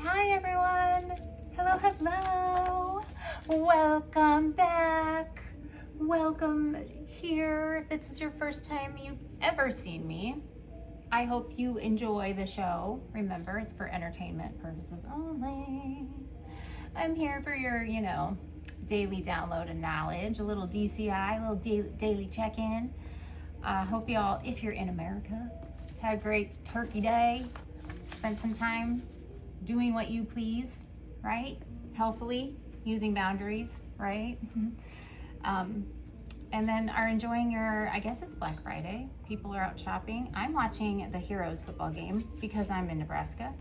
Hi everyone. Hello. Welcome back. Welcome here. If this is your first time you've ever seen me, I hope you enjoy the show. Remember, it's for entertainment purposes only. I'm here for your, daily download of knowledge, a little DCI, a little daily check-in. Hope y'all, if you're in America, had a great turkey day, spent some time doing what you please, right? Healthily, using boundaries, right? And then are enjoying I guess it's Black Friday. People are out shopping. I'm watching the Heroes football game because I'm in Nebraska.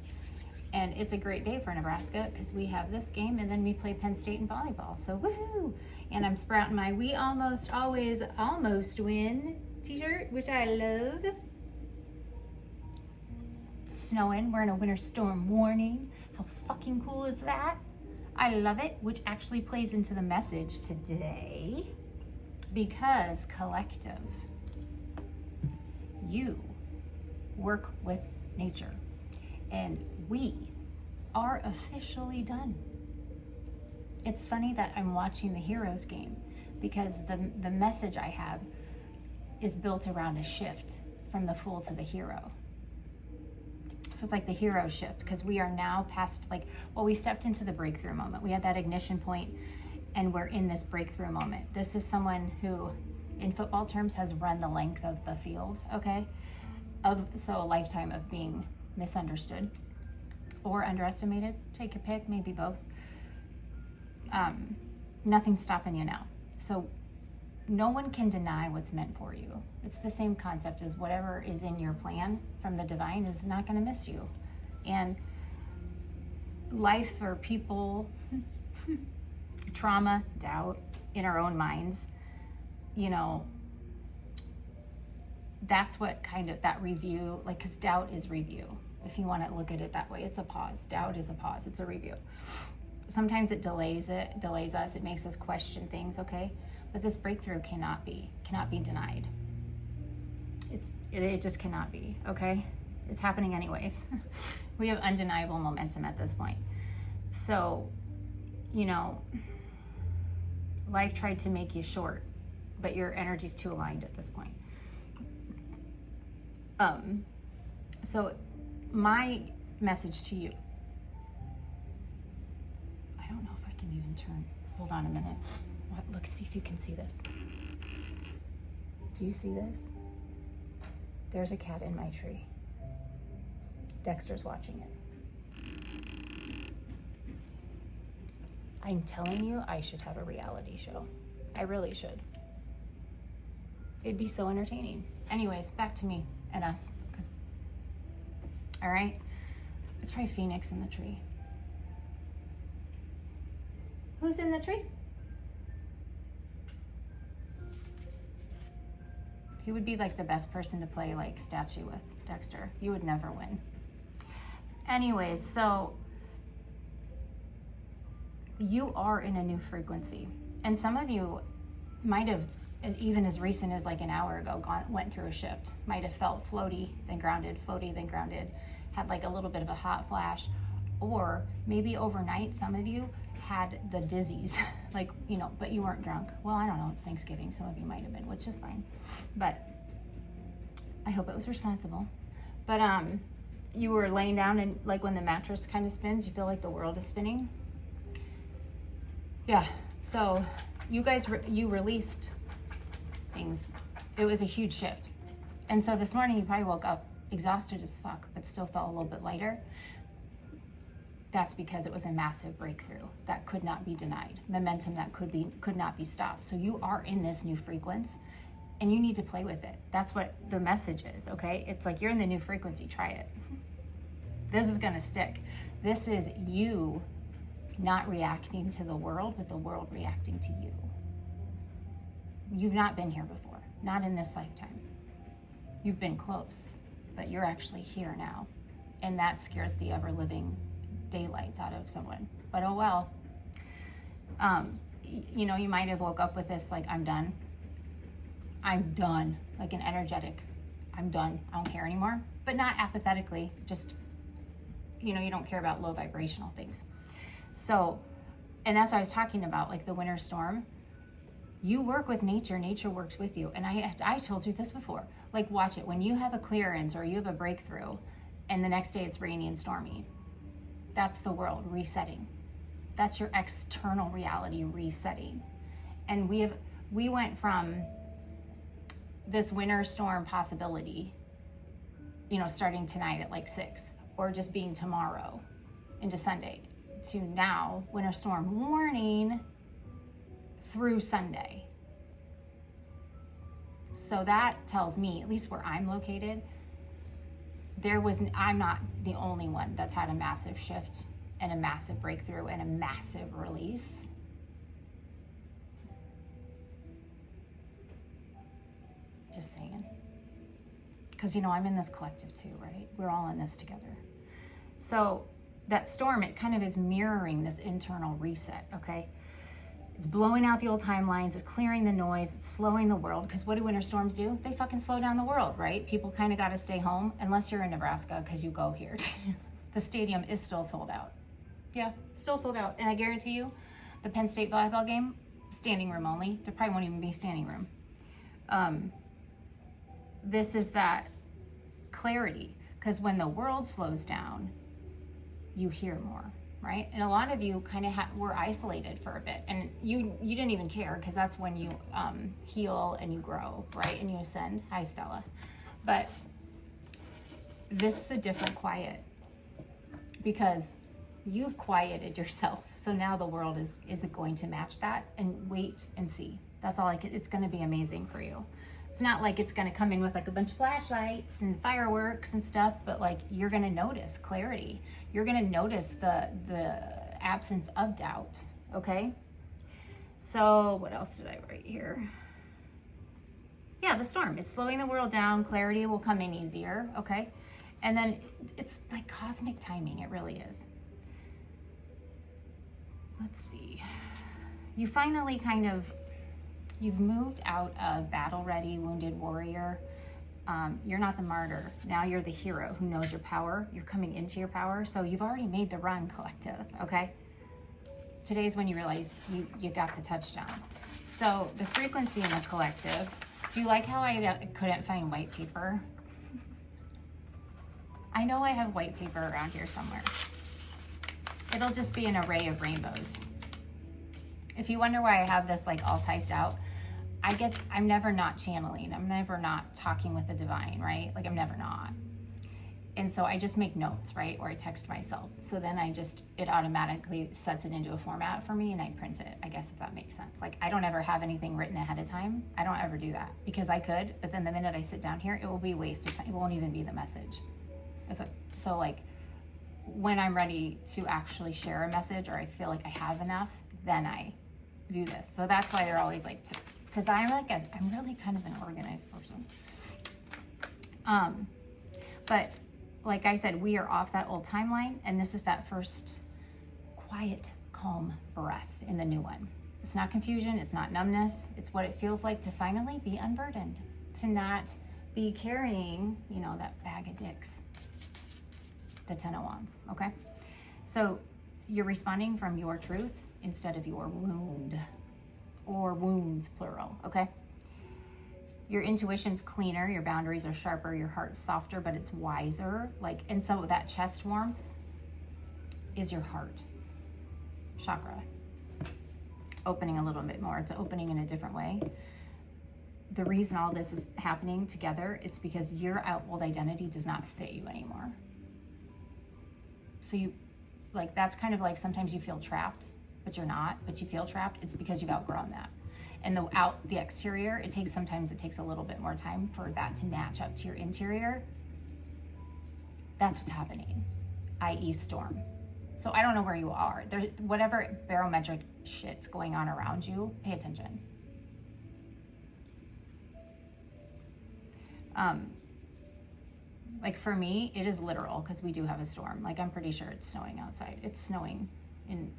And it's a great day for Nebraska because we have this game and then we play Penn State in volleyball. So woohoo! And I'm sprouting my "We almost always almost win" t-shirt, which I love. It's snowing. We're in a winter storm warning. How fucking cool is that? I love it, which actually plays into the message today because collective, you work with nature and we are officially done. It's funny that I'm watching the Heroes game because the message I have is built around a shift from the fool to the hero. So it's like the hero shift because we are now past we stepped into the breakthrough moment. We had that ignition point and we're in this breakthrough moment. This is someone who, in football terms, has run the length of the field, okay? So a lifetime of being misunderstood or underestimated. Take your pick, maybe both. Nothing's stopping you now. So no one can deny what's meant for you. It's the same concept as whatever is in your plan from the divine is not going to miss you. And life or people, trauma, doubt in our own minds, that's what kind of that review, because doubt is review. If you want to look at it that way, it's a pause. Doubt is a pause. It's a review. Sometimes it delays us. It makes us question things, okay? But this breakthrough cannot be denied. It just cannot be, okay? It's happening anyways. We have undeniable momentum at this point. So, life tried to make you short, but your energy's too aligned at this point. So my message to you, I don't know if I can even turn. Hold on a minute. Look, see if you can see this. Do you see this? There's a cat in my tree. Dexter's watching it. I'm telling you, I should have a reality show. I really should. It'd be so entertaining. Anyways, back to me and us. All right? It's probably Phoenix in the tree. Who's in the tree? He would be the best person to play statue with, Dexter. You would never win. Anyways, so you are in a new frequency. And some of you might have, even as recent as an hour ago, went through a shift. Might have felt floaty, then grounded, had a little bit of a hot flash. Or maybe overnight, some of you had the dizzies, but you weren't drunk. Well, I don't know, it's Thanksgiving. Some of you might have been, which is fine. But I hope it was responsible. But you were laying down and when the mattress kind of spins, you feel like the world is spinning. Yeah, so you guys, you released things. It was a huge shift. And so this morning you probably woke up exhausted as fuck, but still felt a little bit lighter. That's because it was a massive breakthrough that could not be denied. Momentum that could not be stopped. So you are in this new frequency and you need to play with it. That's what the message is, okay? It's you're in the new frequency, try it. This is gonna stick. This is you not reacting to the world, but the world reacting to you. You've not been here before, not in this lifetime. You've been close, but you're actually here now. And that scares the ever-living daylights out of someone, but oh well. You might have woke up with this I'm done, an energetic I'm done, I don't care anymore, but not apathetically, just you know, you don't care about low vibrational things. So, and that's what I was talking about, like the winter storm. You work with nature, nature works with you. And I told you this before, like watch it. When you have a clearance or you have a breakthrough and the next day it's rainy and stormy, that's the world resetting. That's your external reality resetting. And we went from this winter storm possibility, you know, starting tonight at like 6, or just being tomorrow into Sunday, to now winter storm warning through Sunday. So that tells me, at least where I'm located, I'm not the only one that's had a massive shift and a massive breakthrough and a massive release. Just saying. Because, you know, I'm in this collective too, right? We're all in this together. So that storm, it kind of is mirroring this internal reset, okay? It's blowing out the old timelines, it's clearing the noise, it's slowing the world. Because what do winter storms do? They fucking slow down the world, right? People kind of got to stay home, unless you're in Nebraska, because you go here. The stadium is still sold out. Yeah, still sold out. And I guarantee you, the Penn State volleyball game, standing room only. There probably won't even be standing room. This is that clarity, because when the world slows down, you hear more, right? And a lot of you kind of were isolated for a bit, and you didn't even care, because that's when you heal and you grow, right? And you ascend. Hi, Stella. But this is a different quiet, because you've quieted yourself. So now the world is going to match that, and wait and see. That's all it's going to be amazing for you. It's not like it's going to come in with like a bunch of flashlights and fireworks and stuff, but like you're going to notice clarity. You're going to notice the absence of doubt, okay? So what else did I write here? Yeah, the storm. It's slowing the world down. Clarity will come in easier, okay? And then it's like cosmic timing. It really is. Let's see. You finally you've moved out of battle-ready, wounded warrior. You're not the martyr. Now you're the hero who knows your power. You're coming into your power. So you've already made the run, collective, okay? Today's when you realize you got the touchdown. So the frequency in the collective, do you like how I couldn't find white paper? I know I have white paper around here somewhere. It'll just be an array of rainbows. If you wonder why I have this like all typed out, I'm never not channeling. I'm never not talking with the divine, right? Like I'm never not. And so I just make notes, right? Or I text myself. So then it automatically sets it into a format for me and I print it, I guess, if that makes sense. Like I don't ever have anything written ahead of time. I don't ever do that because I could, but then the minute I sit down here, it will be a waste of time. It won't even be the message. So like when I'm ready to actually share a message or I feel like I have enough, then I do this. So that's why they're always like, because I'm really kind of an organized person. But like I said, we are off that old timeline, and this is that first quiet, calm breath in the new one. It's not confusion, it's not numbness, it's what it feels like to finally be unburdened, to not be carrying, that bag of dicks, the 10 of Wands, okay? So you're responding from your truth instead of your wound, or wounds, plural, okay? Your intuition's cleaner, your boundaries are sharper, your heart's softer, but it's wiser. And so that chest warmth is your heart chakra opening a little bit more. It's opening in a different way. The reason all this is happening together, it's because your old identity does not fit you anymore. So that's kind of like sometimes you feel trapped, but you're not, but you feel trapped. It's because you've outgrown that. And the exterior, sometimes it takes a little bit more time for that to match up to your interior. That's what's happening, i.e. storm. So I don't know where you are. Whatever barometric shit's going on around you, pay attention. For me, it is literal because we do have a storm. I'm pretty sure it's snowing outside. It's snowing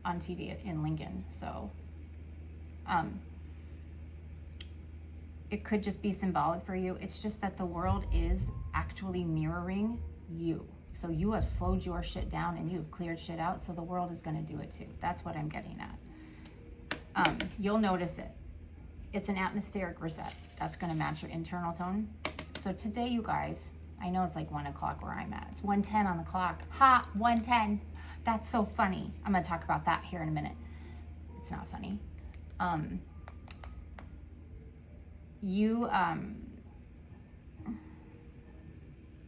on TV in Lincoln. So it could just be symbolic for you. It's just that the world is actually mirroring you. So you have slowed your shit down and you've cleared shit out, so the world is going to do it too. That's what I'm getting at. You'll notice it. It's an atmospheric reset. That's going to match your internal tone. So today, you guys, I know it's like 1 o'clock where I'm at. It's 1:10 on the clock. Ha, 1:10. That's so funny. I'm going to talk about that here in a minute. It's not funny.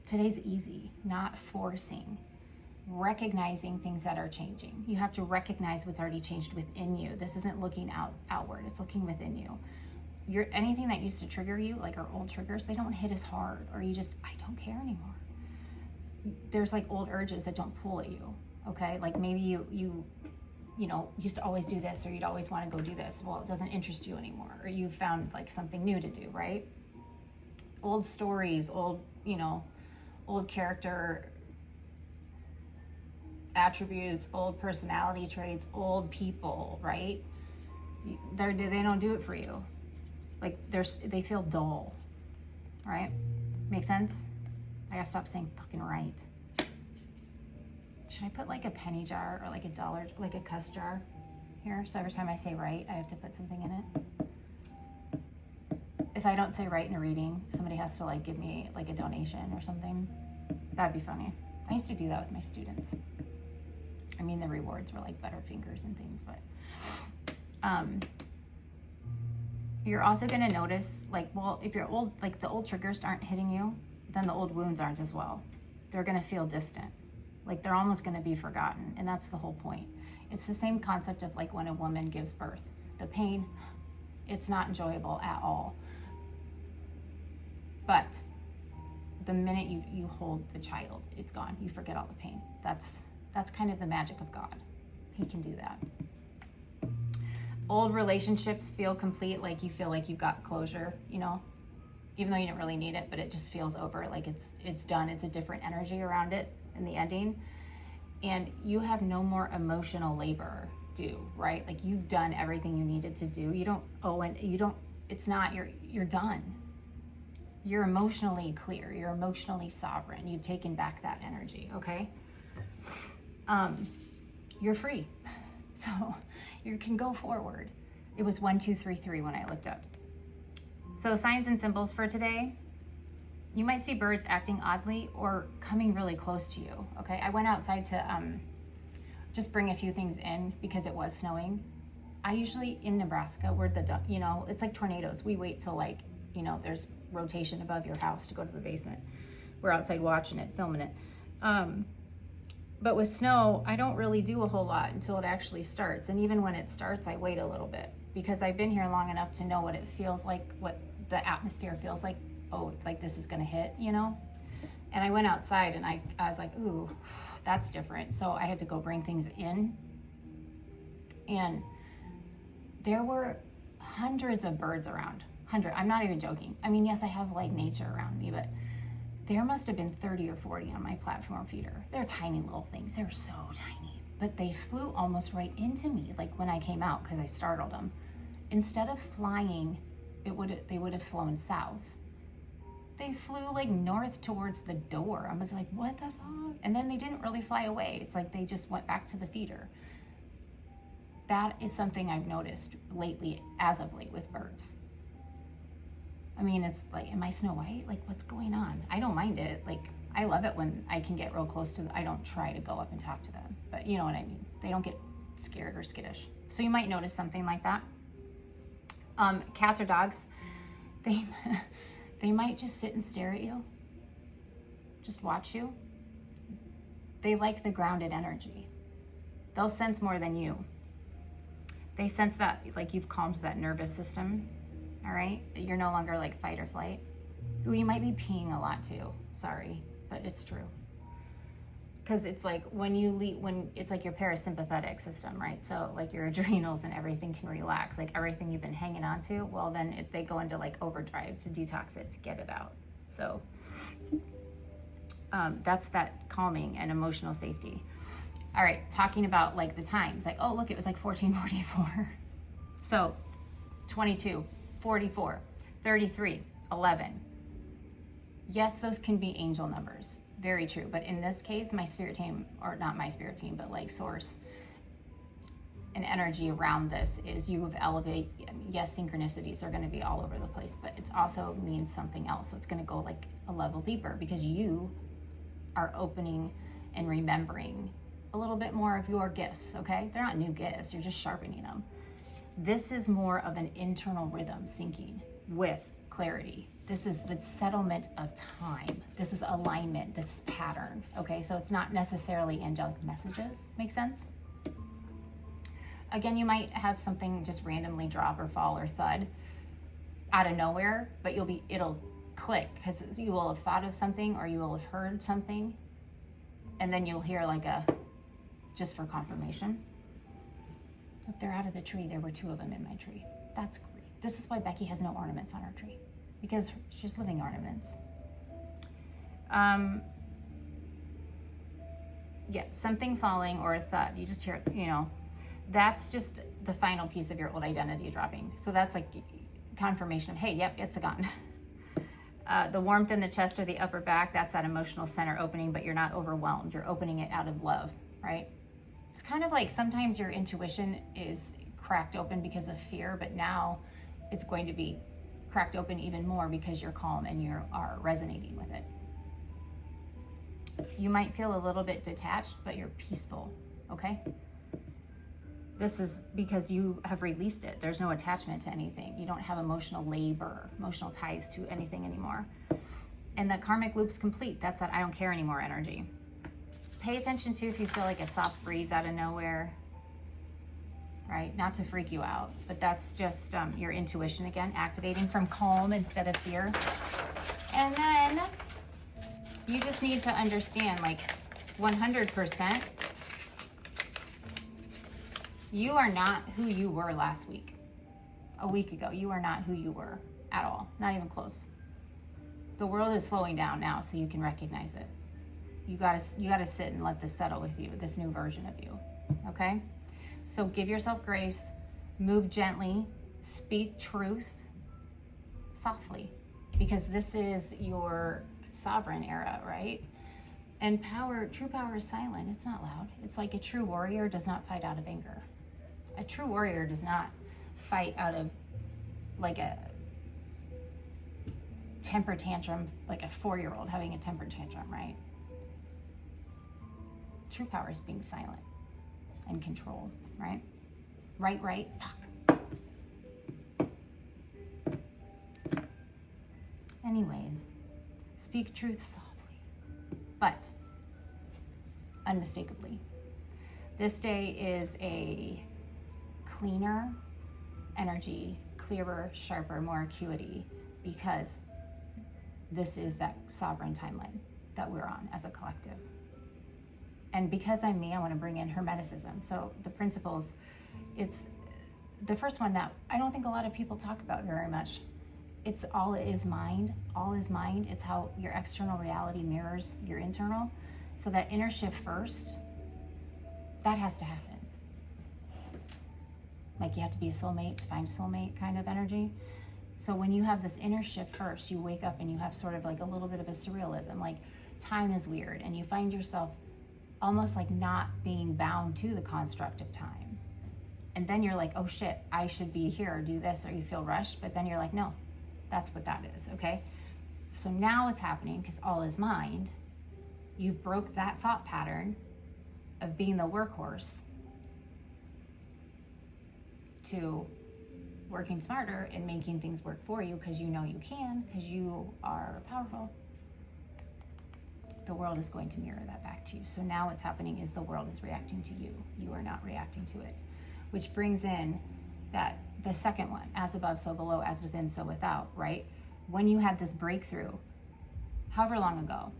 Today's easy, not forcing, recognizing things that are changing. You have to recognize what's already changed within you. This isn't looking outward, it's looking within you. Anything that used to trigger you, like our old triggers, they don't hit as hard, or you just, I don't care anymore. There's like old urges that don't pull at you, okay? Like maybe you used to always do this, or you'd always want to go do this. Well, it doesn't interest you anymore, or you found like something new to do, right? Old stories, old character attributes, old personality traits, old people, right? They don't do it for you. Like they feel dull, right? Make sense? I gotta stop saying fucking right. Should I put like a penny jar or like a dollar, like a cuss jar here? So every time I say right, I have to put something in it. If I don't say right in a reading, somebody has to like give me like a donation or something. That'd be funny. I used to do that with my students. I mean, the rewards were like Butterfingers and things, but you're also gonna notice like, well, if you're old, like the old triggers aren't hitting you, then the old wounds aren't as well. They're gonna feel distant. Like they're almost gonna be forgotten, and that's the whole point. It's the same concept of like when a woman gives birth. The pain, it's not enjoyable at all. But the minute you hold the child, it's gone. You forget all the pain. That's kind of the magic of God. He can do that. Old relationships feel complete, like you feel like you got closure, even though you didn't really need it, but it just feels over, like it's done. It's a different energy around it in the ending. And you have no more emotional labor due, right? Like you've done everything you needed to do. You don't owe, and you're done. You're emotionally clear. You're emotionally sovereign. You've taken back that energy, okay? You're free. So you can go forward. It was 1, 2, 3, 3 when I looked up. So signs and symbols for today. You might see birds acting oddly or coming really close to you, okay? I went outside to just bring a few things in because it was snowing. I usually, in Nebraska, where it's like tornadoes. We wait till like, there's rotation above your house to go to the basement. We're outside watching it, filming it. But with snow, I don't really do a whole lot until it actually starts. And even when it starts, I wait a little bit because I've been here long enough to know what it feels like, what the atmosphere feels like. Oh, like this is gonna hit, And I went outside and I was like, ooh, that's different. So I had to go bring things in. And there were hundreds of birds around. I'm not even joking. I mean, yes, I have like nature around me, but there must have been 30 or 40 on my platform feeder. They're tiny little things. They're so tiny, but they flew almost right into me. Like when I came out, because I startled them. Instead of flying, they would have flown south. They flew like north towards the door. I was like, what the fuck? And then they didn't really fly away. It's like they just went back to the feeder. That is something I've noticed lately, as of late, with birds. I mean, it's like, am I Snow White? Like, what's going on? I don't mind it. Like, I love it when I can get real close to them. I don't try to go up and talk to them, but you know what I mean. They don't get scared or skittish. So you might notice something like that. Cats or dogs, they might just sit and stare at you, just watch you. They like the grounded energy. They'll sense more than you. They sense that, like, you've calmed that nervous system. All right, you're no longer like fight or flight. Ooh, you might be peeing a lot too. Sorry, but it's true. Because it's like when it's like your parasympathetic system, right? So like your adrenals and everything can relax, like everything you've been hanging on to. Well, then they go into like overdrive to detox it, to get it out. So that's that calming and emotional safety. All right, talking about like the times, like, oh, look, it was like 14:44. So 22. 44, 33, 11. Yes, those can be angel numbers. very true. But in this case, my spirit team, or not my spirit team, but like source and energy around this is you have elevated. Yes, synchronicities are going to be all over the place, but it also means something else. So it's going to go like a level deeper because you are opening and remembering a little bit more of your gifts, okay? They're not new gifts, you're just sharpening them. This is more of an internal rhythm syncing with clarity. This is the settlement of time. This is alignment, this is pattern, okay? So it's not necessarily angelic messages, make sense? Again, you might have something just randomly drop or fall or thud out of nowhere, but it'll click because you will have thought of something or you will have heard something, and then you'll hear like just for confirmation. Look, they're out of the tree. There were 2 of them in my tree. That's great. This is why Becky has no ornaments on her tree, because she's living ornaments. Yeah, something falling or a thud. You just hear, that's just the final piece of your old identity dropping. So that's like confirmation of, hey, yep, it's a gun. The warmth in the chest or the upper back, that's that emotional center opening, but you're not overwhelmed. You're opening it out of love, right? It's kind of like sometimes your intuition is cracked open because of fear, but now it's going to be cracked open even more because you're calm and you are resonating with it. You might feel a little bit detached, but you're peaceful, okay? This is because you have released it. There's no attachment to anything. You don't have emotional labor, emotional ties to anything anymore. And the karmic loop's complete. That's that I don't care anymore energy. Pay attention to if you feel like a soft breeze out of nowhere, right? Not to freak you out, but that's just your intuition again, activating from calm instead of fear. And then you just need to understand, like 100%, you are not who you were last week. A week ago, you are not who you were at all, not even close. The world is slowing down now so you can recognize it. You gotta sit and let this settle with you, this new version of you, okay? So give yourself grace, move gently, speak truth softly, because this is your sovereign era, right? And true power is silent, it's not loud. It's like a true warrior does not fight out of anger. A true warrior does not fight out of like a temper tantrum, like a 4-year-old having a temper tantrum, right? True power is being silent and control, right? Right, fuck. Anyways, speak truth softly, but unmistakably. This day is a cleaner energy, clearer, sharper, more acuity, because this is that sovereign timeline that we're on as a collective. And because I'm me, I want to bring in Hermeticism. So the principles, it's the first one that I don't think a lot of people talk about very much. It's all is mind. All is mind. It's how your external reality mirrors your internal. So that inner shift first, that has to happen. Like you have to be a soulmate to find a soulmate kind of energy. So when you have this inner shift first, you wake up and you have sort of like a little bit of a surrealism, like time is weird, and you find yourself almost like not being bound to the construct of time. And then you're like, oh shit, I should be here or do this, or you feel rushed, but then you're like, no, that's what that is, okay? So now it's happening because all is mind. You've broke that thought pattern of being the workhorse to working smarter and making things work for you because you know you can, because you are powerful. The world is going to mirror that back to you. So now what's happening is the world is reacting to you. You are not reacting to it, which brings in that the second one, as above, so below, as within, so without, right? When you had this breakthrough, however long ago,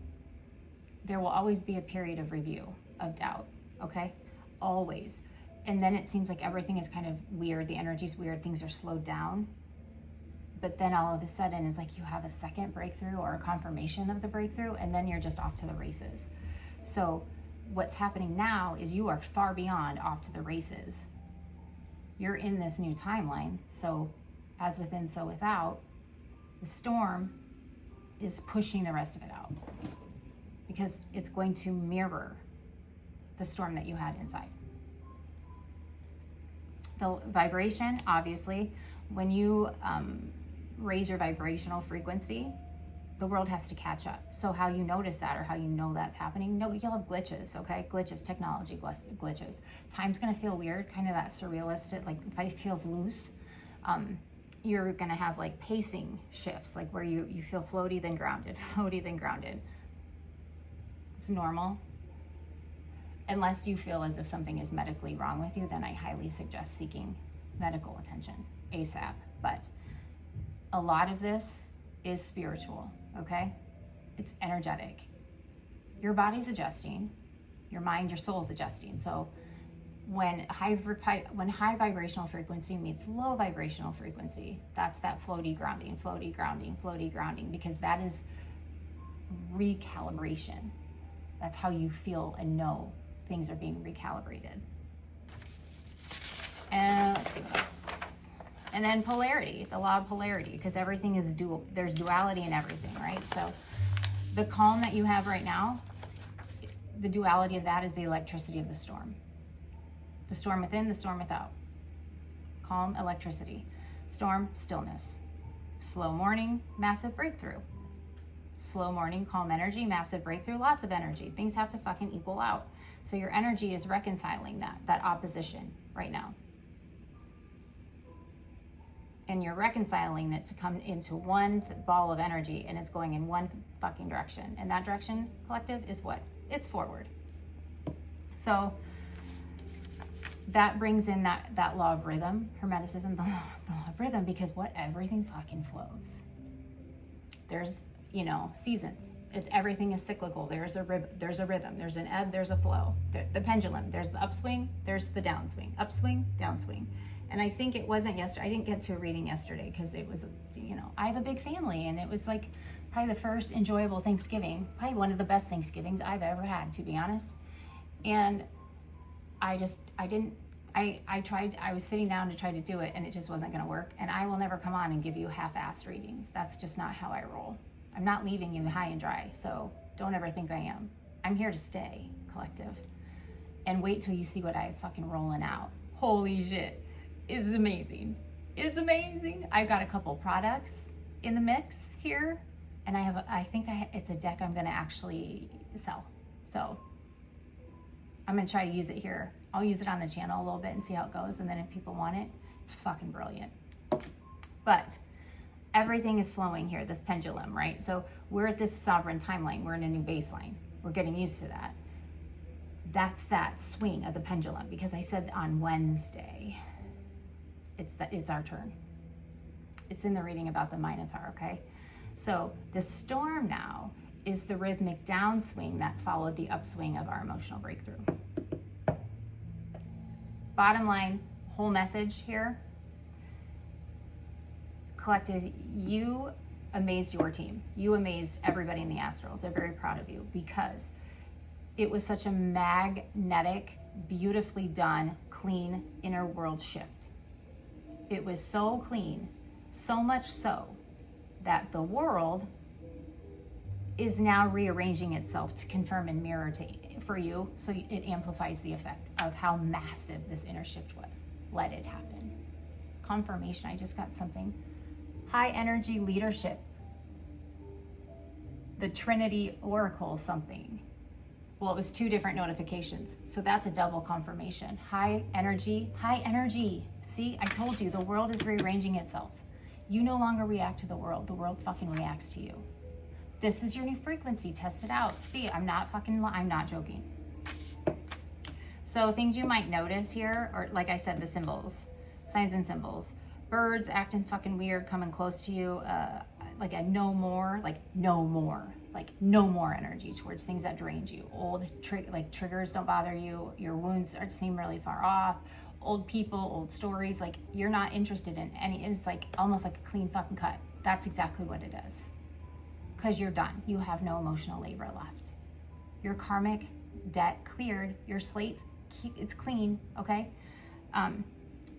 there will always be a period of review, of doubt, okay? Always. And then it seems like everything is kind of weird. The energy's weird. Things are slowed down. But then all of a sudden it's like you have a second breakthrough or a confirmation of the breakthrough, and then you're just off to the races. So what's happening now is you are far beyond off to the races. You're in this new timeline. So as within, so without, the storm is pushing the rest of it out. because it's going to mirror the storm that you had inside. The vibration, obviously, when you raise your vibrational frequency, the world has to catch up. So how you notice that, or how you know that's happening, no, you'll have glitches, okay? Glitches, technology glitches. Time's gonna feel weird, kind of that surrealistic, like if it feels loose. You're gonna have like pacing shifts, like where you feel floaty, then grounded, floaty, then grounded. It's normal. Unless you feel as if something is medically wrong with you, then I highly suggest seeking medical attention ASAP. But a lot of this is spiritual, okay? It's energetic. Your body's adjusting, your mind, your soul's adjusting. So when high vibrational frequency meets low vibrational frequency, that's that floaty grounding, floaty grounding, floaty grounding, because that is recalibration. That's how you feel and know things are being recalibrated. And let's see what else. And then polarity, the law of polarity, because everything is dual. There's duality in everything, right? So the calm that you have right now, the duality of that is the electricity of the storm. The storm within, the storm without. Calm, electricity. Storm, stillness. Slow morning, massive breakthrough. Slow morning, calm energy, massive breakthrough, lots of energy. Things have to fucking equal out. So your energy is reconciling that opposition right now. And you're reconciling it to come into one ball of energy, and it's going in one fucking direction. And that direction, collective, is what? It's forward. So that brings in that law of rhythm, Hermeticism, the law of rhythm, because everything fucking flows. There's, seasons. Everything is cyclical. There's a rhythm. There's an ebb. There's a flow. The pendulum. There's the upswing. There's the downswing. Upswing, downswing. And I think it wasn't yesterday. I didn't get to a reading yesterday because it was, I have a big family, and it was like probably the first enjoyable Thanksgiving, probably one of the best Thanksgivings I've ever had, to be honest. And I was sitting down to try to do it, and it just wasn't going to work. And I will never come on and give you half-assed readings. That's just not how I roll. I'm not leaving you high and dry, so don't ever think I am. I'm here to stay, collective. And wait till you see what I fucking rolling out. Holy shit. It's amazing. It's amazing. I got a couple products in the mix here, and it's a deck I'm going to actually sell. So I'm going to try to use it here. I'll use it on the channel a little bit and see how it goes, and then if people want it, it's fucking brilliant. But everything is flowing here, this pendulum, right? So we're at this sovereign timeline. We're in a new baseline. We're getting used to that. That's that swing of the pendulum, because I said on Wednesday, it's our turn. It's in the reading about the Minotaur, okay? So the storm now is the rhythmic downswing that followed the upswing of our emotional breakthrough. Bottom line, whole message here. Collective, you amazed your team. You amazed everybody in the astrals. They're very proud of you because it was such a magnetic, beautifully done, clean inner world shift. It was so clean, so much so that the world is now rearranging itself to confirm and mirror for you, so it amplifies the effect of how massive this inner shift was. Let it happen. Confirmation, I just got something. High energy leadership. The Trinity Oracle something. Well, it was 2 different notifications. So that's a double confirmation. High energy, high energy. See, I told you, the world is rearranging itself. You no longer react to the world fucking reacts to you. This is your new frequency, test it out. See, I'm not joking. So things you might notice here, or like I said, the symbols, signs and symbols. Birds acting fucking weird, coming close to you, like no more energy towards things that drained you. Old triggers don't bother you. Your wounds seem really far off. Old people, old stories, like you're not interested in any. It's like almost like a clean fucking cut. That's exactly what it is. Because you're done. You have no emotional labor left. Your karmic debt cleared. Your slate, it's clean. Okay.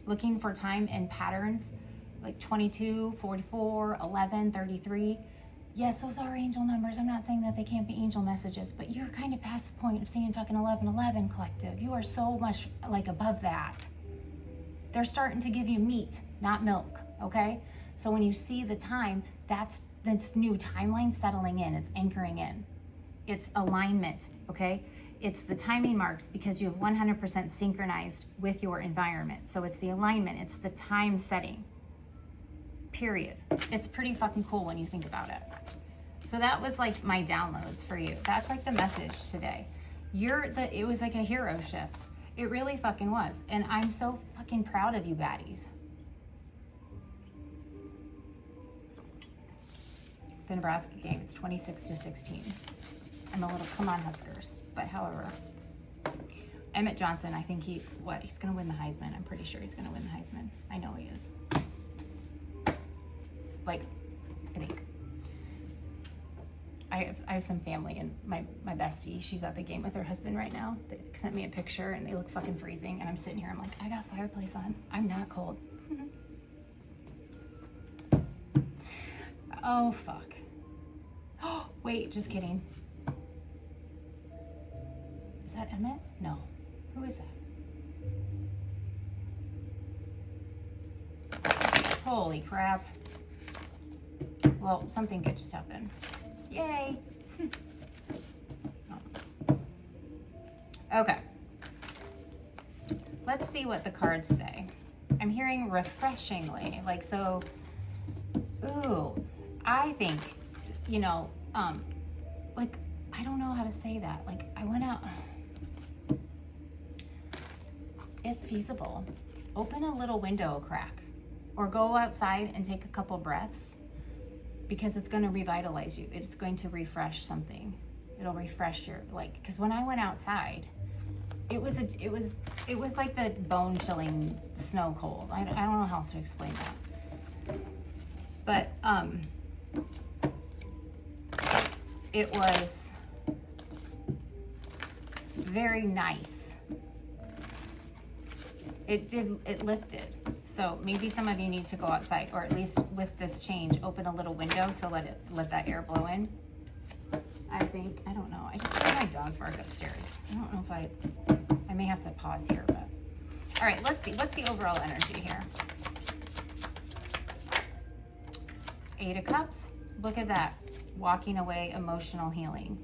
Looking for time and patterns like 22, 44, 11, 33. Yes, those are angel numbers. I'm not saying that they can't be angel messages, but you're kind of past the point of saying fucking 1111, collective. You are so much like above that. They're starting to give you meat, not milk, okay? So when you see the time, that's this new timeline settling in. It's anchoring in. It's alignment, okay? It's the timing marks because you have 100% synchronized with your environment. So it's the alignment, it's the time setting, period. It's pretty fucking cool when you think about it. So that was like my downloads for you. That's like the message today. It was like a hero shift. It really fucking was. And I'm so fucking proud of you baddies. The Nebraska game, it's 26-16. I'm a little, come on Huskers. But however, Emmett Johnson, I think he's gonna win the Heisman. I'm pretty sure he's gonna win the Heisman. I know he is. Like, I think. I have some family, and my bestie, she's at the game with her husband right now. They sent me a picture and they look fucking freezing, and I'm sitting here, I'm like, I got fireplace on. I'm not cold. Oh, fuck. Oh, wait, just kidding. Is that Emmett? No. Who is that? Holy crap. Well, something good just happened. Yay. Okay. Let's see what the cards say. I'm hearing refreshingly, like, so, ooh, I think, you know, like, I don't know how to say that. Like, I went out, if feasible, open a little window crack or go outside and take a couple breaths, because it's going to revitalize you. It's going to refresh something. It'll refresh your, like, because when I went outside, it was like the bone chilling snow cold. I don't know how else to explain that. But it was very nice. It lifted. So maybe some of you need to go outside, or at least with this change, open a little window so let that air blow in. I think, I don't know. I just heard my dog bark upstairs. I don't know if I may have to pause here, but. All right, let's see. What's the overall energy here? 8 of Cups. Look at that. Walking away, emotional healing.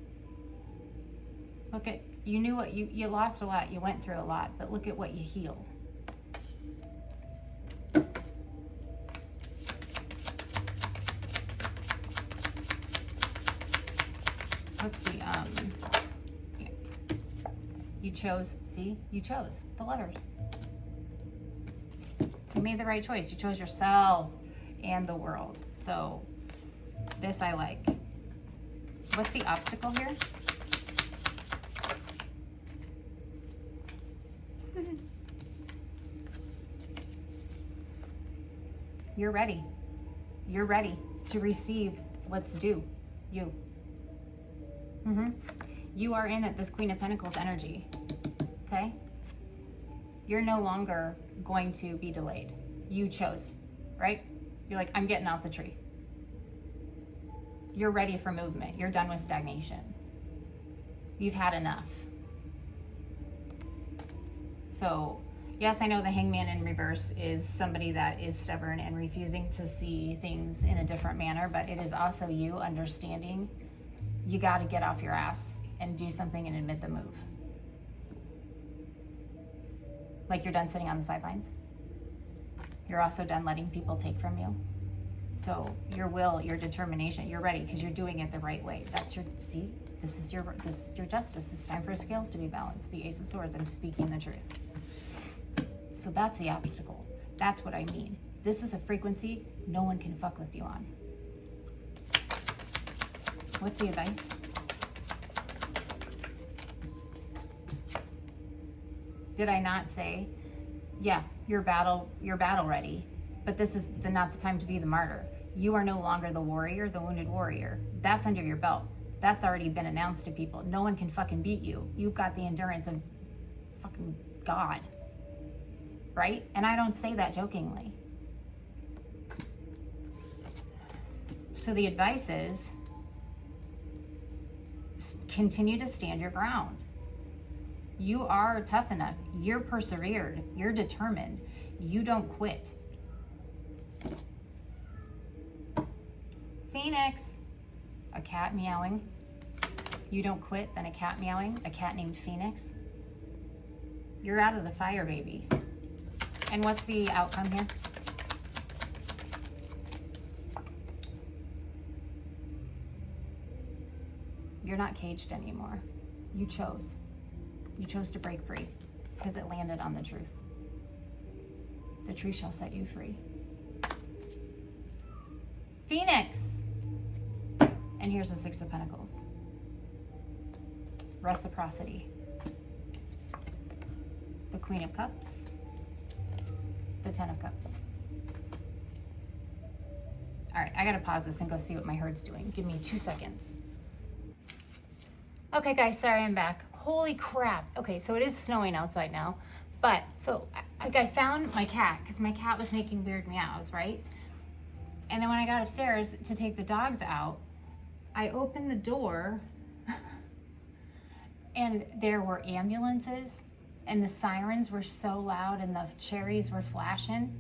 Look at, you knew what, you lost a lot, you went through a lot, but look at what you healed. What's the, yeah. You chose, see? You chose the Lovers. You made the right choice. You chose yourself and the world. So this I like. What's the obstacle here? You're ready. You're ready to receive what's due you. You are in it, this Queen of Pentacles energy, okay? You're no longer going to be delayed. You chose, right? You're like, I'm getting off the tree. You're ready for movement. You're done with stagnation. You've had enough. So, yes, I know the Hangman in reverse is somebody that is stubborn and refusing to see things in a different manner, but it is also you understanding you got to get off your ass and do something and admit the move. Like you're done sitting on the sidelines. You're also done letting people take from you. So your will, your determination, you're ready because you're doing it the right way. That's your, see, this is your justice. It's time for scales to be balanced. The Ace of Swords, I'm speaking the truth. So that's the obstacle. That's what I mean. This is a frequency no one can fuck with you on. What's the advice? Did I not say, yeah, you're battle ready, but this is not the time to be the martyr. You are no longer the warrior, the wounded warrior. That's under your belt. That's already been announced to people. No one can fucking beat you. You've got the endurance of fucking God, right? And I don't say that jokingly. So the advice is, continue to stand your ground. You are tough enough. You're persevered. You're determined. You don't quit. Phoenix. A cat meowing. You don't quit, then a cat meowing. A cat named Phoenix. You're out of the fire, baby. And what's the outcome here? You're not caged anymore. You chose. You chose to break free because it landed on the truth. The truth shall set you free. Phoenix. And here's the Six of Pentacles. Reciprocity. The Queen of Cups. The Ten of Cups. All right, I gotta pause this and go see what my herd's doing. Give me 2 seconds. Okay guys, sorry I'm back. Holy crap. Okay, so it is snowing outside now. But, so, I found my cat, because my cat was making weird meows, right? And then when I got upstairs to take the dogs out, I opened the door, and there were ambulances, and the sirens were so loud, and the cherries were flashing.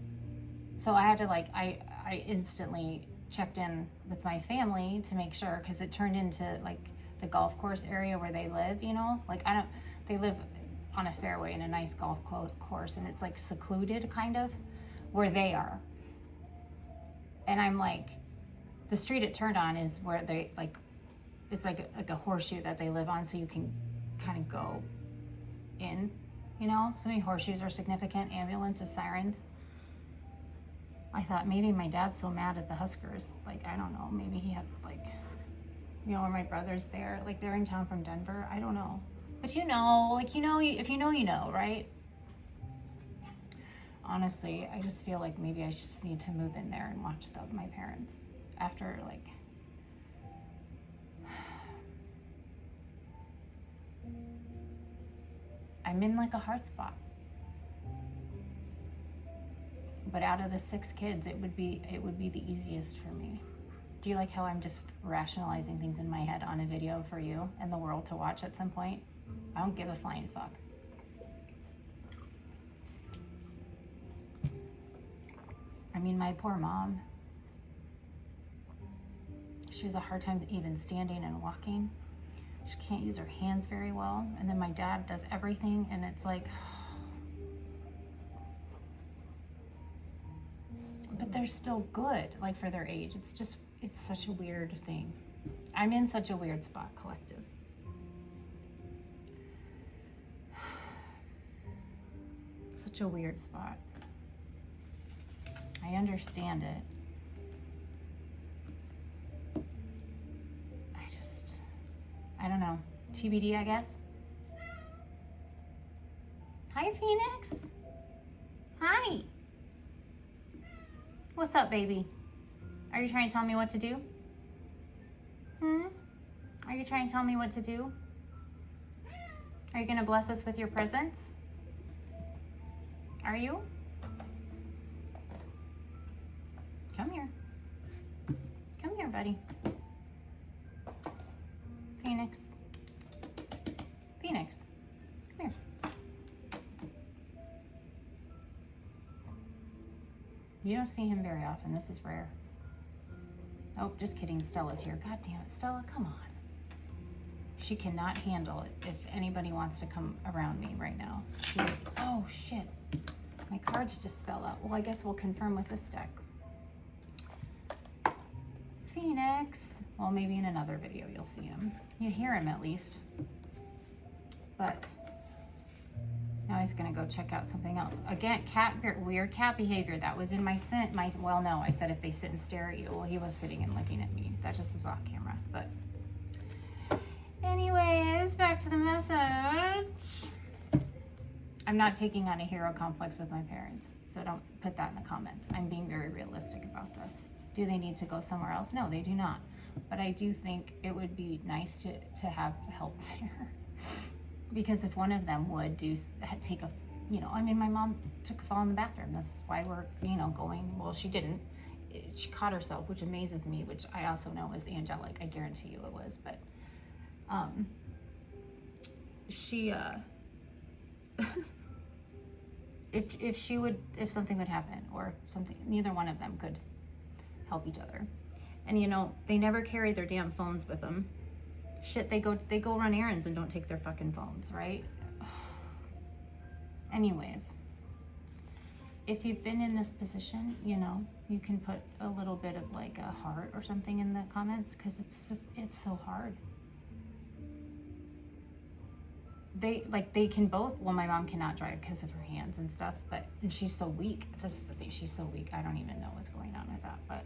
So I had to, like, I instantly checked in with my family to make sure, because it turned into, like, the golf course area where they live, you know? Like, they live on a fairway in a nice golf course, and it's like secluded kind of where they are. And I'm like, the street it turned on is where they, like, it's like a horseshoe that they live on, so you can kind of go in, you know? So many horseshoes are significant, ambulances, sirens. I thought maybe my dad's so mad at the Huskers, like, I don't know, maybe he had, like, you know, or my brother's there, like, they're in town from Denver, I don't know. But you know, like, you know, if you know, you know, right? Honestly, I just feel like maybe I just need to move in there and watch my parents after, like, I'm in like a hard spot. But out of the 6 kids, it would be the easiest for me. Do you like how I'm just rationalizing things in my head on a video for you and the world to watch at some point? I don't give a flying fuck. I mean, my poor mom, she has a hard time even standing and walking. She can't use her hands very well. And then my dad does everything, and it's like, but they're still good, like, for their age. It's just, it's such a weird thing. I'm in such a weird spot, collective. Such a weird spot. I understand it. I don't know. TBD, I guess. Hi, Phoenix. Hi. What's up, baby? Are you trying to tell me what to do? Are you trying to tell me what to do? Are you gonna bless us with your presence? Are you? Come here. Come here, buddy. Phoenix. Phoenix. Come here. You don't see him very often. This is rare. Oh, just kidding. Stella's here. God damn it, Stella, come on. She cannot handle it if anybody wants to come around me right now. She is, oh shit. My cards just fell out. Well, I guess we'll confirm with this deck. Phoenix. Well, maybe in another video you'll see him. You hear him at least. But now he's gonna go check out something else. Again, weird cat behavior. That was in well, no, I said if they sit and stare at you. Well, he was sitting and looking at me. That just was off camera, but anyways, back to the message. I'm not taking on a hero complex with my parents, so don't put that in the comments. I'm being very realistic about this. Do they need to go somewhere else? No, they do not. But I do think it would be nice to have help there. Because if one of them would take a, you know, I mean, my mom took a fall in the bathroom. That's why we're, you know, going, well, she didn't. She caught herself, which amazes me, which I also know is angelic. I guarantee you it was, but she if something would happen or something, neither one of them could help each other. And you know, they never carry their damn phones with them. Shit, they go run errands and don't take their fucking phones, right? Anyways, if you've been in this position, you know, you can put a little bit of like a heart or something in the comments, because it's so hard. They can both, well, my mom cannot drive because of her hands and stuff, and she's so weak. This is the thing, she's so weak. I don't even know what's going on with that, but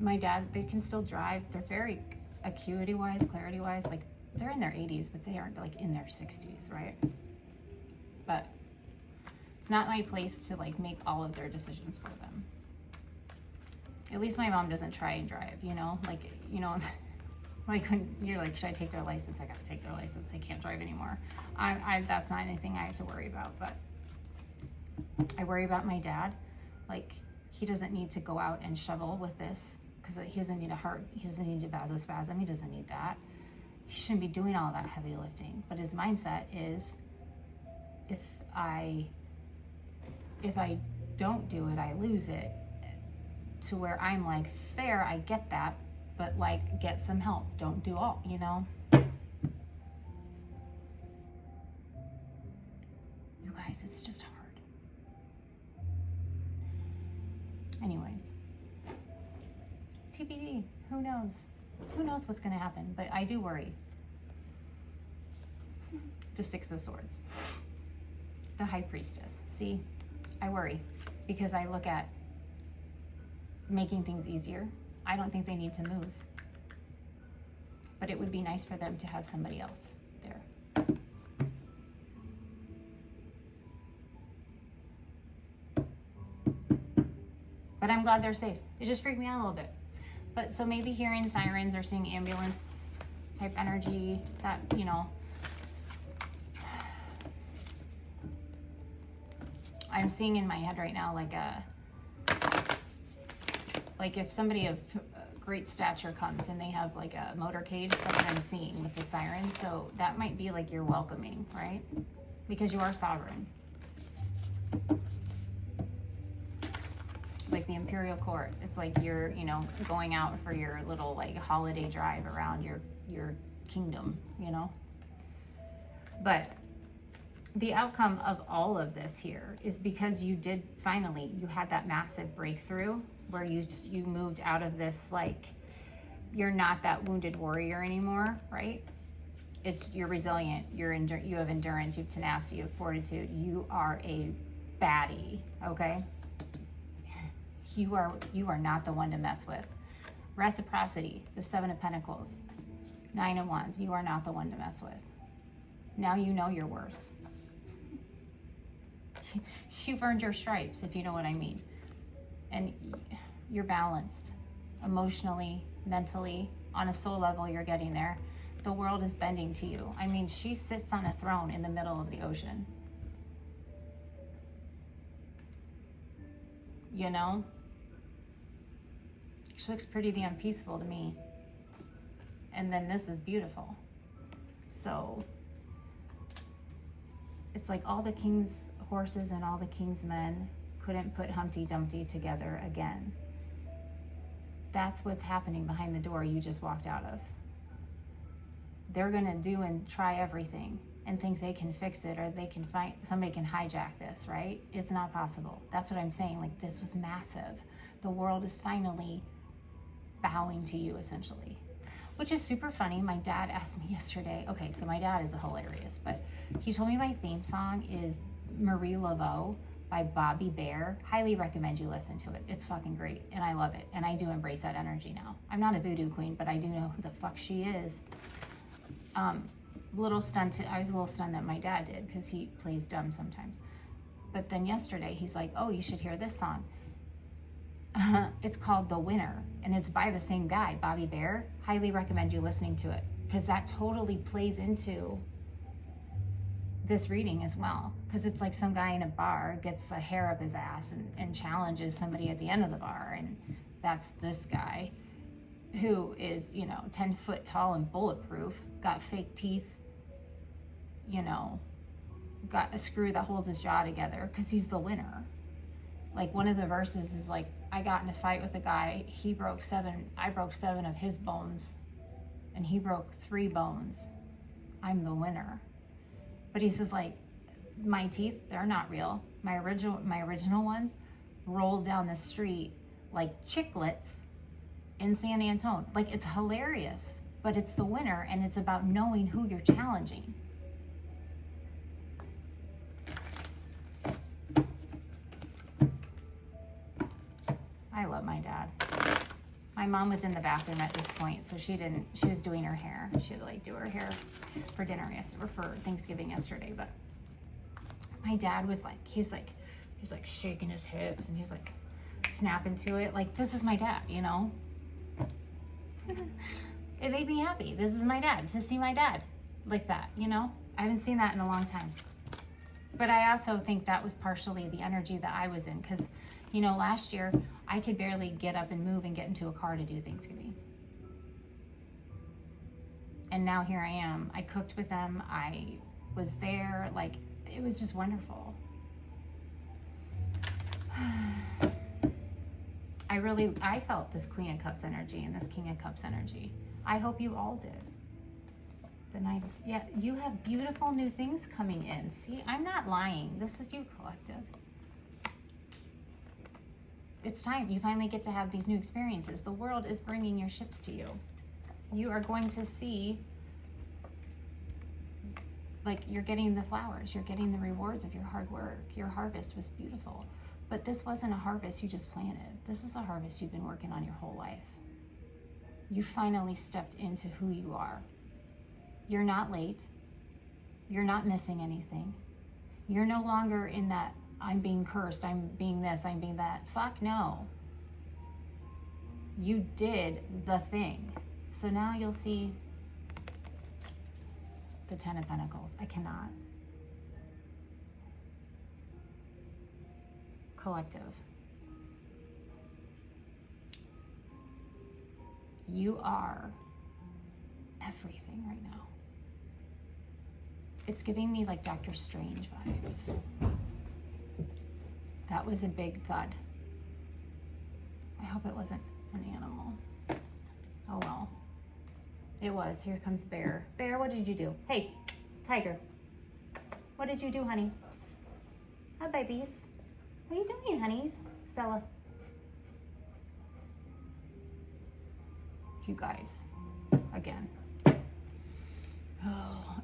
my dad, they can still drive. They're very acuity-wise, clarity-wise, like they're in their 80s, but they aren't like in their 60s, right? But it's not my place to like make all of their decisions for them. At least my mom doesn't try and drive, you know, like, you know, like when you're like, should I take their license? I gotta take their license. I can't drive anymore. That's not anything I have to worry about, but I worry about my dad. Like, he doesn't need to go out and shovel with this, because he doesn't need a heart, he doesn't need a vasospasm, he doesn't need that. He shouldn't be doing all that heavy lifting. But his mindset is, if I don't do it, I lose it. To where I'm like, fair, I get that, but like, get some help. Don't do all, you know? You guys, it's just hard. Anyways, TBD, who knows? Who knows what's gonna happen, but I do worry. The Six of Swords. The High Priestess. See, I worry because I look at making things easier. I don't think they need to move, but it would be nice for them to have somebody else there. But I'm glad they're safe. It just freaked me out a little bit. But so maybe hearing sirens or seeing ambulance type energy, that, you know, I'm seeing in my head right now like if somebody of great stature comes and they have like a motorcade, that's what I'm seeing with the sirens. So that might be like you're welcoming, right? Because you are sovereign. Like the Imperial Court, it's like you're, you know, going out for your little like holiday drive around your kingdom, you know. But the outcome of all of this here is because you did finally, you had that massive breakthrough where you moved out of this, like, you're not that wounded warrior anymore, right? You're resilient, you have endurance, you have tenacity, you have fortitude, you are a baddie, okay? You are not the one to mess with. Reciprocity, the Seven of Pentacles, Nine of Wands, you are not the one to mess with. Now you know your worth. You've earned your stripes, if you know what I mean. And you're balanced emotionally, mentally, on a soul level, you're getting there. The world is bending to you. I mean, she sits on a throne in the middle of the ocean. You know? She looks pretty damn peaceful to me. And then this is beautiful. So it's like all the king's horses and all the king's men couldn't put Humpty Dumpty together again. That's what's happening behind the door you just walked out of. They're gonna do and try everything and think they can fix it, or they can find, somebody can hijack this, right? It's not possible. That's what I'm saying. Like, this was massive. The world is finally bowing to you, essentially. Which is super funny. My dad asked me yesterday, okay, so my dad is hilarious, but he told me my theme song is Marie Laveau by Bobby Bear. Highly recommend you listen to it. It's fucking great, and I love it, and I do embrace that energy now. I'm not a voodoo queen, but I do know who the fuck she is. I was a little stunned that my dad did, because he plays dumb sometimes. But then yesterday, he's like, oh, you should hear this song. It's called The Winner, and it's by the same guy, Bobby Bear. Highly recommend you listening to it, because that totally plays into this reading as well. Because it's like some guy in a bar gets a hair up his ass and challenges somebody at the end of the bar, and that's this guy who is, 10 foot tall and bulletproof, got fake teeth, got a screw that holds his jaw together because he's the winner. Like, one of the verses is like, I got in a fight with a guy, I broke 7 of his bones, and he broke 3 bones. I'm the winner. But he says, like, my teeth, they're not real. My original ones rolled down the street like chiclets in San Antonio. Like, it's hilarious, but it's the winner, and it's about knowing who you're challenging. I love my dad. My mom was in the bathroom at this point, so she was doing her hair. She had to like do her hair for dinner yesterday, or for Thanksgiving yesterday, but my dad was like, he's like shaking his hips, and he's like snapping to it. Like, this is my dad, It made me happy. This is my dad, to see my dad like that, I haven't seen that in a long time. But I also think that was partially the energy that I was in, because, last year I could barely get up and move and get into a car to do Thanksgiving. And now here I am. I cooked with them. I was there. Like, it was just wonderful. I felt this Queen of Cups energy and this King of Cups energy. I hope you all did. The night is, yeah, you have beautiful new things coming in. See, I'm not lying. This is you, collective. It's time. You finally get to have these new experiences. The world is bringing your ships to you. You are going to see, like, you're getting the flowers. You're getting the rewards of your hard work. Your harvest was beautiful. But this wasn't a harvest you just planted. This is a harvest you've been working on your whole life. You finally stepped into who you are. You're not late. You're not missing anything. You're no longer in that, I'm being cursed, I'm being this, I'm being that. Fuck no. You did the thing. So now you'll see the 10 of Pentacles. I cannot. Collective. You are everything right now. It's giving me like Doctor Strange vibes. That was a big thud. I hope it wasn't an animal. Oh well. It was. Here comes Bear. Bear, what did you do? Hey, Tiger. What did you do, honey? Hi, babies. What are you doing, honeys? Stella. You guys. Again.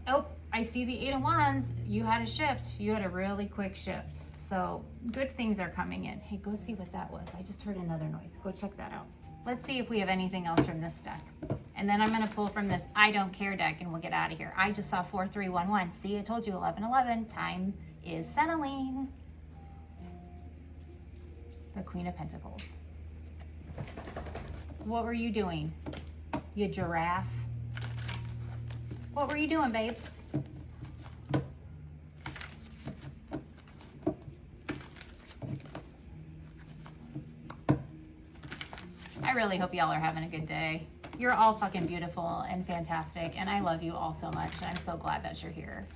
Oh, I see the 8 of Wands. You had a shift. You had a really quick shift. So good things are coming in. Hey, go see what that was. I just heard another noise. Go check that out. Let's see if we have anything else from this deck. And then I'm going to pull from this I Don't Care deck and we'll get out of here. I just saw 4311. See, I told you 1111. Time is settling. The Queen of Pentacles. What were you doing? You giraffe. What were you doing, babes? I really hope y'all are having a good day. You're all fucking beautiful and fantastic, and I love you all so much, and I'm so glad that you're here.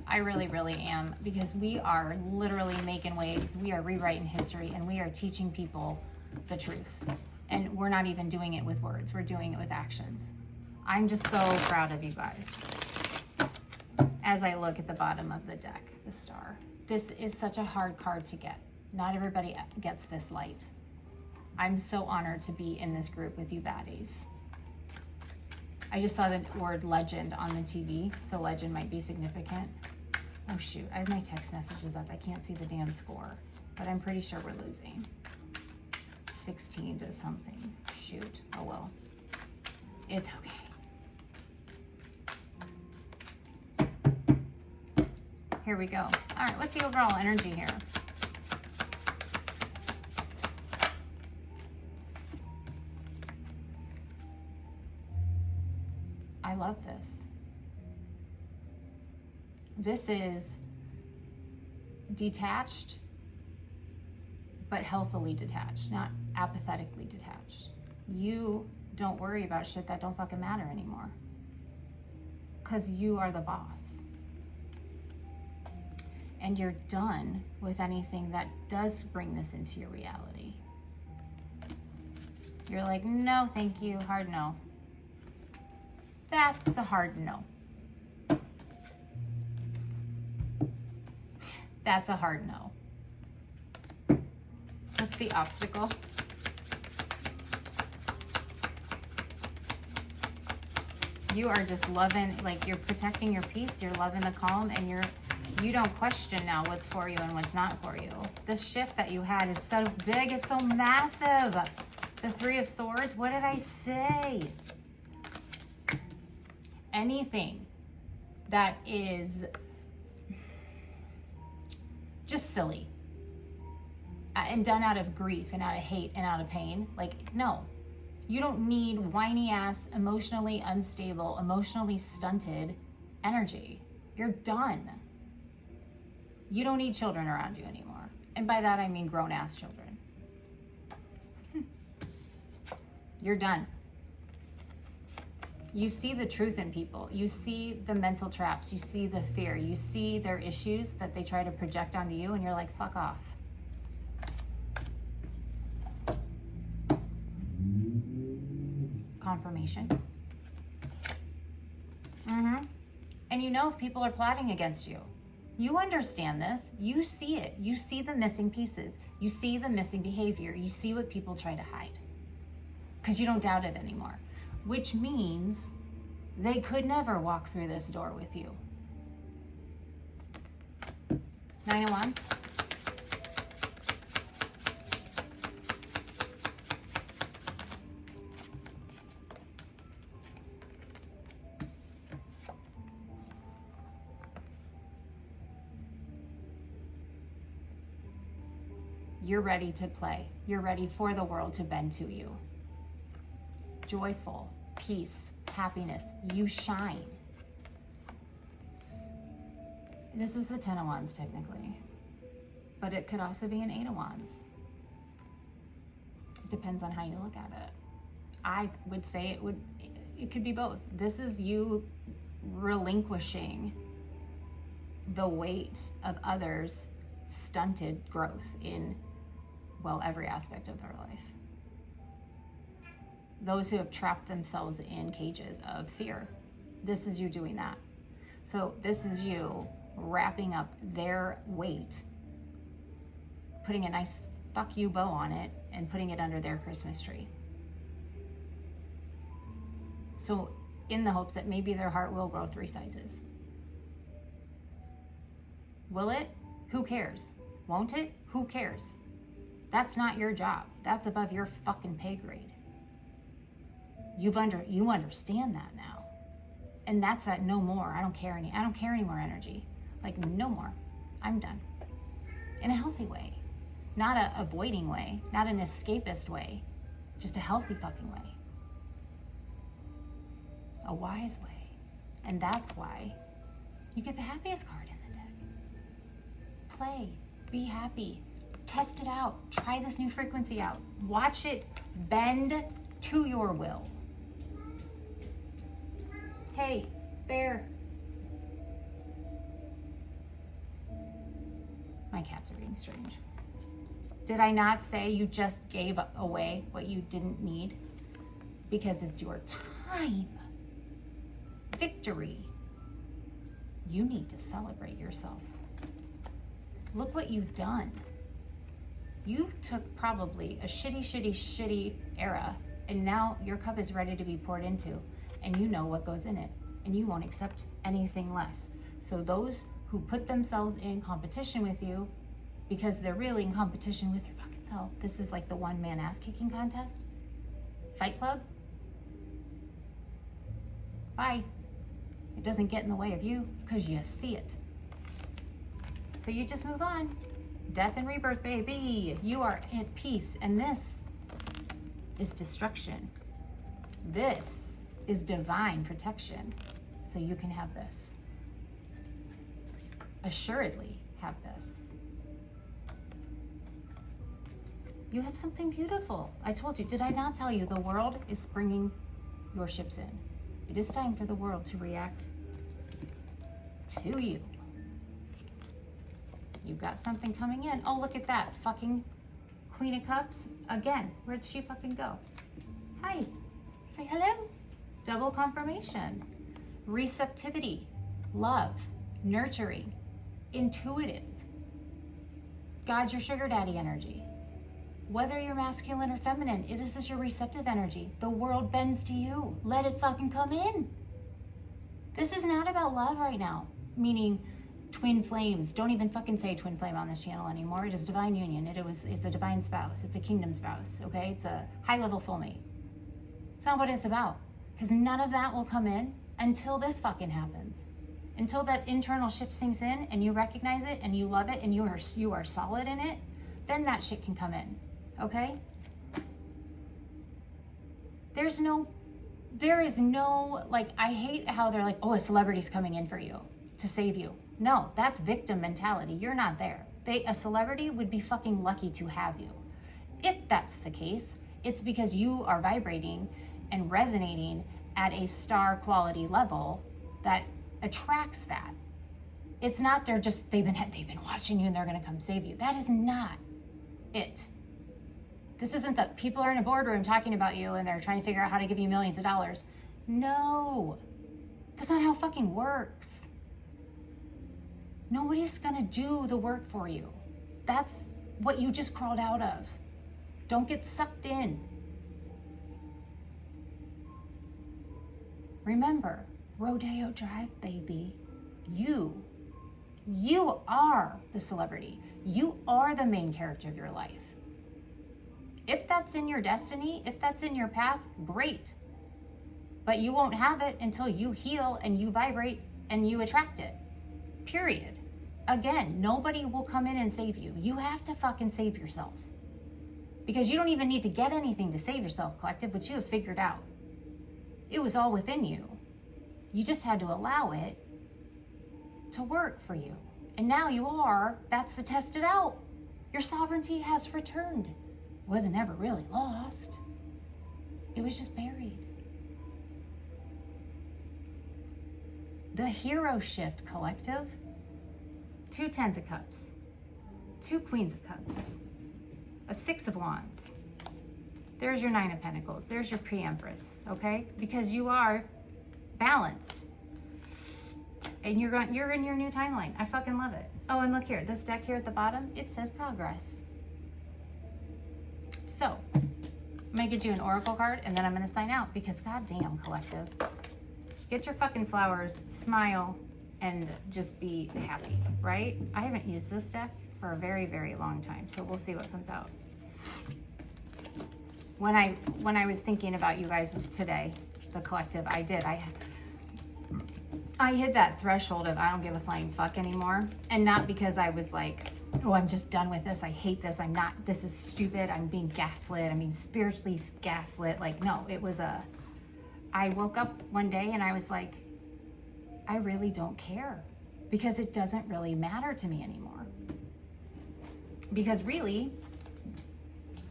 I really, really am, because we are literally making waves. We are rewriting history, and we are teaching people the truth. And we're not even doing it with words. We're doing it with actions. I'm just so proud of you guys. As I look at the bottom of the deck, the star. This is such a hard card to get. Not everybody gets this light. I'm so honored to be in this group with you baddies. I just saw the word legend on the TV, so legend might be significant. Oh shoot, I have my text messages up. I can't see the damn score, but I'm pretty sure we're losing. 16 to something. Shoot, oh well. It's okay. Here we go. All right, what's the overall energy here? I love this. This is detached, but healthily detached, not apathetically detached. You don't worry about shit that don't fucking matter anymore. Because you are the boss. And you're done with anything that does bring this into your reality. You're like, no, thank you, hard no. That's a hard no. That's a hard no. What's the obstacle? You are just loving, like, you're protecting your peace, you're loving the calm, and you don't question now what's for you and what's not for you. This shift that you had is so big, it's so massive. The Three of Swords, what did I say? Anything that is just silly and done out of grief and out of hate and out of pain, like, no. You don't need whiny ass, emotionally unstable, emotionally stunted energy. You're done. You don't need children around you anymore. And by that I mean grown ass children. You're done. You see the truth in people. You see the mental traps. You see the fear. You see their issues that they try to project onto you, and you're like, fuck off. Confirmation. And you know if people are plotting against you. You understand this. You see it. You see the missing pieces. You see the missing behavior. You see what people try to hide. Because you don't doubt it anymore. Which means they could never walk through this door with you. Nine of Wands. You're ready to play. You're ready for the world to bend to you. Joyful, peace, happiness. You shine. This is the Ten of Wands technically, but it could also be an Eight of Wands. It depends on how you look at it. I would say it could be both. This is you relinquishing the weight of others' stunted growth in, well, every aspect of their life. Those who have trapped themselves in cages of fear. This is you doing that. So this is you wrapping up their weight, putting a nice fuck you bow on it, and putting it under their Christmas tree. So in the hopes that maybe their heart will grow 3 sizes. Will it? Who cares? Won't it? Who cares? That's not your job. That's above your fucking pay grade. You understand that now. And that's that no more. I don't care any more energy. Like, no more. I'm done. In a healthy way. Not a avoiding way. Not an escapist way. Just a healthy fucking way. A wise way. And that's why you get the happiest card in the deck. Play. Be happy. Test it out. Try this new frequency out. Watch it bend to your will. Hey, bear. My cats are being strange. Did I not say you just gave away what you didn't need? Because it's your time. Victory. You need to celebrate yourself. Look what you've done. You took probably a shitty era, and now your cup is ready to be poured into, and you know what goes in it, and you won't accept anything less. So those who put themselves in competition with you, because they're really in competition with your fucking self, this is like the one-man ass-kicking contest, Fight Club, bye. It doesn't get in the way of you, because you see it. So you just move on. Death and rebirth, baby. You are at peace, and this is destruction. This is divine protection. So you can have this. Assuredly have this. You have something beautiful. I told you, did I not tell you the world is bringing your ships in? It is time for the world to react to you. You've got something coming in. Oh, look at that. Fucking Queen of Cups. Again, where'd she fucking go? Hi. Say hello. Double confirmation. Receptivity. Love. Nurturing. Intuitive. God's your sugar daddy energy. Whether you're masculine or feminine, this is your receptive energy. The world bends to you. Let it fucking come in. This is not about love right now. Meaning twin flames. Don't even fucking say twin flame on this channel anymore. It is divine union. It's a divine spouse. It's a kingdom spouse. Okay? It's a high level soulmate. It's not what it's about. Because none of that will come in until this fucking happens. Until that internal shift sinks in and you recognize it and you love it and you are solid in it, then that shit can come in. Okay? There is no, like, I hate how they're like, oh, a celebrity's coming in for you to save you. No, that's victim mentality. You're not there. A celebrity would be fucking lucky to have you. If that's the case, it's because you are vibrating and resonating at a star quality level that attracts that. It's not they've been watching you and they're gonna come save you. That is not it. This isn't that people are in a boardroom talking about you and they're trying to figure out how to give you millions of dollars. No, that's not how it fucking works. Nobody's gonna do the work for you. That's what you just crawled out of. Don't get sucked in. Remember, Rodeo Drive, baby. You are the celebrity. You are the main character of your life. If that's in your destiny, if that's in your path, great. But you won't have it until you heal and you vibrate and you attract it. Period. Again, nobody will come in and save you. You have to fucking save yourself. Because you don't even need to get anything to save yourself, collective, which you have figured out. It was all within you. You just had to allow it to work for you. And now that's the tested out. Your sovereignty has returned. It wasn't ever really lost. It was just buried. The hero shift, collective. 2 Tens of Cups. 2 Queens of Cups. A 6 of Wands. There's your 9 of Pentacles. There's your pre-Empress, okay? Because you are balanced. And you're in your new timeline. I fucking love it. Oh, and look here. This deck here at the bottom, it says progress. So, I'm going to get you an oracle card, and then I'm going to sign out because goddamn, collective. Get your fucking flowers, smile, and just be happy, right? I haven't used this deck for a very, very long time, so we'll see what comes out. When I was thinking about you guys today, the collective, I hit that threshold of I don't give a flying fuck anymore. And not because I was like, oh, I'm just done with this. I hate this. This is stupid. I'm being gaslit. I'm being spiritually gaslit. Like, no, I woke up one day and I was like, I really don't care because it doesn't really matter to me anymore. Because really,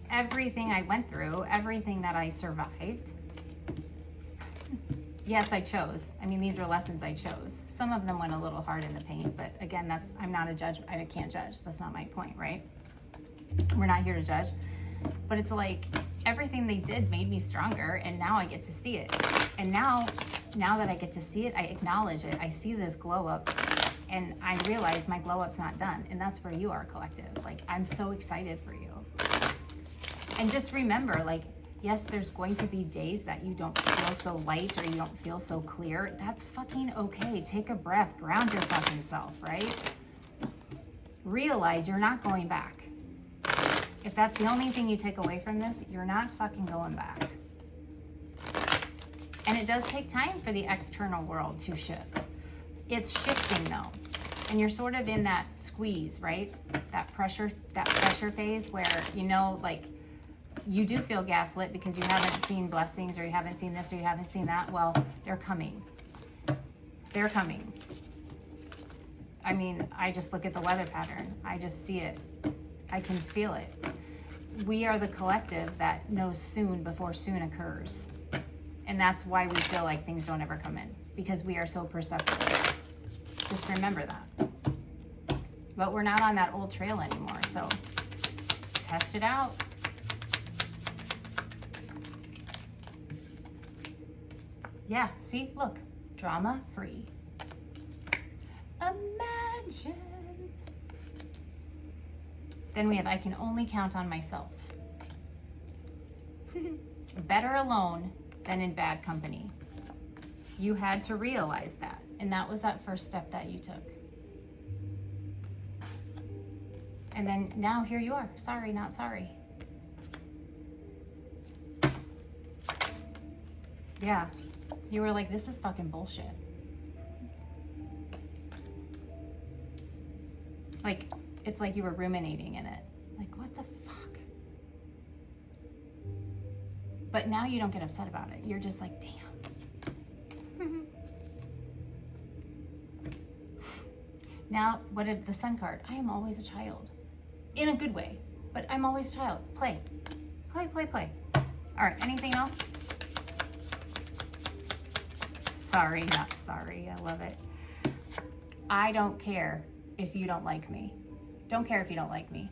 everything I went through, everything that I survived, yes, I chose. I mean, these are lessons I chose. Some of them went a little hard in the paint, but again, I'm not a judge. I can't judge. That's not my point, right? We're not here to judge. But it's like everything they did made me stronger, and now I get to see it. And now that I get to see it, I acknowledge it. I see this glow up, and I realize my glow up's not done. And that's where you are, collective. Like, I'm so excited for you. And just remember, like, yes, there's going to be days that you don't feel so light or you don't feel so clear. That's fucking okay. Take a breath, ground your fucking self, right? Realize you're not going back. If that's the only thing you take away from this, you're not fucking going back. And it does take time for the external world to shift. It's shifting though. And you're sort of in that squeeze, right? That pressure phase where, you know, like, you do feel gaslit because you haven't seen blessings or you haven't seen this or you haven't seen that. Well, they're coming. They're coming. I mean, I just look at the weather pattern. I just see it. I can feel it. we are the collective that knows soon before soon occurs. And that's why we feel like things don't ever come in, because we are so perceptive. Just remember that. But we're not on that old trail anymore, so test it out. Yeah, see, look, drama free. Imagine. Then we have, I can only count on myself. Better alone than in bad company. You had to realize that. And that was that first step that you took. And then now here you are. Sorry, not sorry. Yeah. You were like, this is fucking bullshit. Like, it's like you were ruminating in it. Like, what the fuck? But now you don't get upset about it. You're just like, damn. Now, what did the Sun card? I am always a child. In a good way, but I'm always a child. Play. Play, play, play. All right, anything else? Sorry, not sorry. I love it. I don't care if you don't like me. Don't care if you don't like me.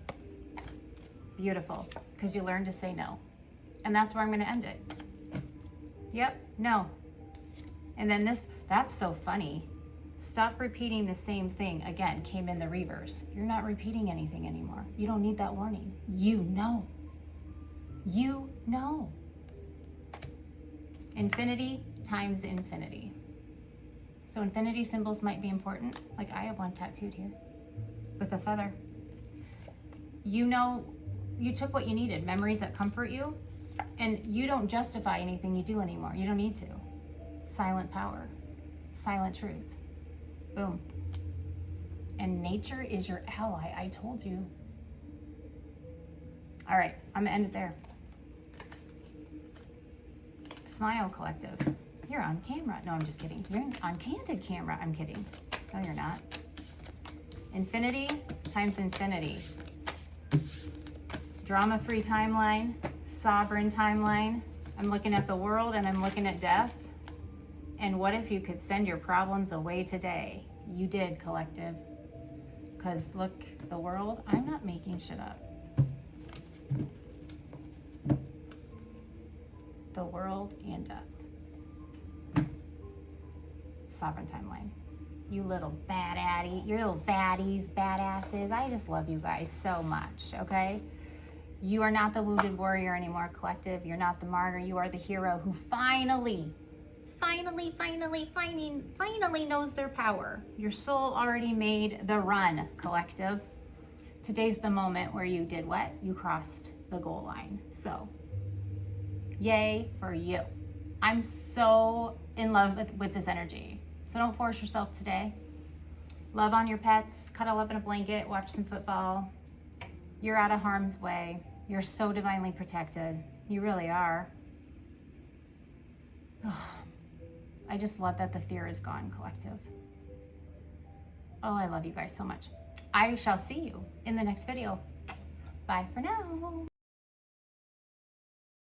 Beautiful, because you learn to say no. And that's where I'm gonna end it. Yep, no. And then this, that's so funny. Stop repeating the same thing. Again, came in the reverse. You're not repeating anything anymore. You don't need that warning. You know. You know. Infinity times infinity. So infinity symbols might be important. Like I have one tattooed here with a feather. You know, you took what you needed, memories that comfort you, and you don't justify anything you do anymore. You don't need to. Silent power, silent truth. Boom. And nature is your ally. I told you. All right, I'm gonna end it there. Smile, collective. You're on camera. No, I'm just kidding. You're on candid camera. I'm kidding. No, you're not. Infinity times infinity. Drama-free timeline, sovereign timeline. I'm looking at the world and I'm looking at death. And what if you could send your problems away today? You did, collective. Because look, the world, I'm not making shit up. The world and death. Sovereign timeline. You little you're little baddies, badasses. I just love you guys so much, okay? You are not the wounded warrior anymore, collective. You're not the martyr. You are the hero who finally knows their power. Your soul already made the run, collective. Today's the moment where you did what? You crossed the goal line. So, yay for you. I'm so in love with this energy. So don't force yourself today. Love on your pets, cuddle up in a blanket, watch some football. You're out of harm's way. You're so divinely protected. You really are. I just love that the fear is gone, collective. Oh, I love you guys so much. I shall see you in the next video. Bye for now.